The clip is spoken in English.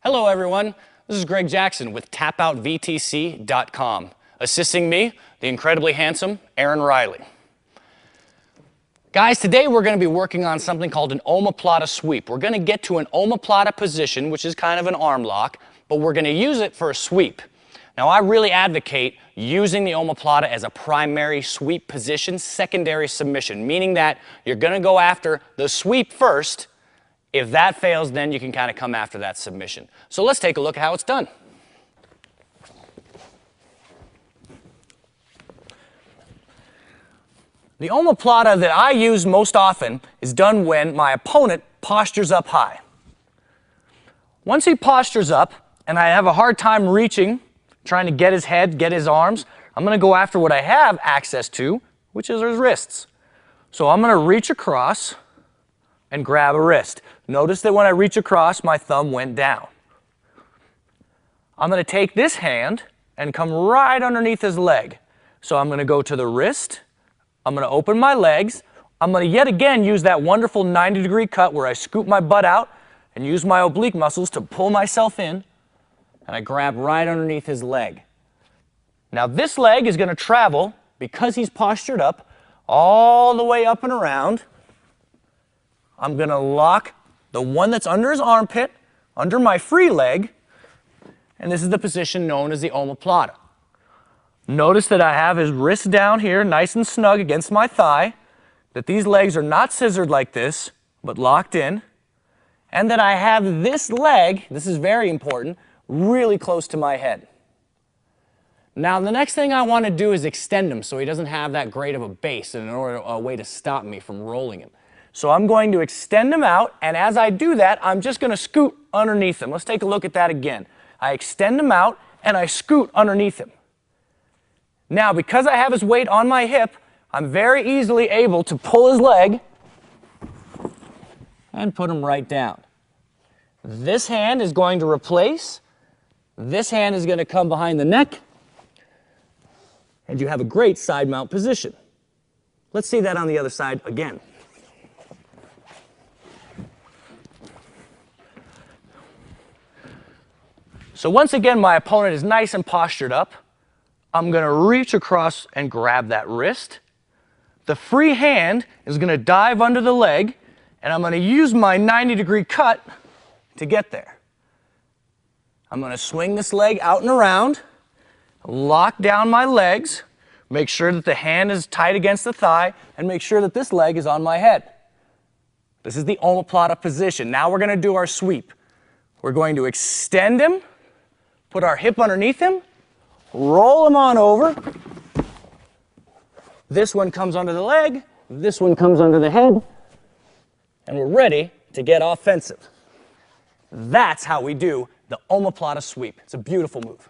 Hello everyone, this is Greg Jackson with TapouTVTC.com. Assisting me, the incredibly handsome Aaron Riley. Guys, today we're going to be working on something called an Omoplata sweep. We're going to get to an Omoplata position, which is kind of an arm lock, but we're going to use it for a sweep. Now I really advocate using the Omoplata as a primary sweep position, secondary submission, meaning that you're going to go after the sweep first. If that fails, then you can kind of come after that submission. So let's take a look at how it's done. The Omoplata that I use most often is done when my opponent postures up high. Once he postures up and I have a hard time reaching, trying to get his head, get his arms, I'm going to go after what I have access to, which is his wrists. So I'm going to reach across and grab a wrist. Notice that when I reach across, my thumb went down. I'm going to take this hand and come right underneath his leg. So I'm going to go to the wrist. I'm going to open my legs. I'm going to yet again use that wonderful 90-degree cut where I scoop my butt out and use my oblique muscles to pull myself in. And I grab right underneath his leg. Now this leg is going to travel, because he's postured up, all the way up and around. I'm going to lock the one that's under his armpit, under my free leg, and this is the position known as the Omoplata. Notice that I have his wrist down here, nice and snug against my thigh, that these legs are not scissored like this, but locked in, and that I have this leg, this is very important, really close to my head. Now the next thing I want to do is extend him so he doesn't have that great of a base and a way to stop me from rolling him. So I'm going to extend him out, and as I do that, I'm just going to scoot underneath him. Let's take a look at that again. I extend him out, and I scoot underneath him. Now, because I have his weight on my hip, I'm very easily able to pull his leg and put him right down. This hand is going to replace. This hand is going to come behind the neck, and you have a great side mount position. Let's see that on the other side again. So once again, my opponent is nice and postured up. I'm going to reach across and grab that wrist. The free hand is going to dive under the leg, and I'm going to use my 90-degree cut to get there. I'm going to swing this leg out and around, lock down my legs, make sure that the hand is tight against the thigh, and make sure that this leg is on my head. This is the Omoplata position. Now we're going to do our sweep. We're going to extend him, put our hip underneath him, roll him on over. This one comes under the leg, this one comes under the head, and we're ready to get offensive. That's how we do the Omoplata sweep. It's a beautiful move.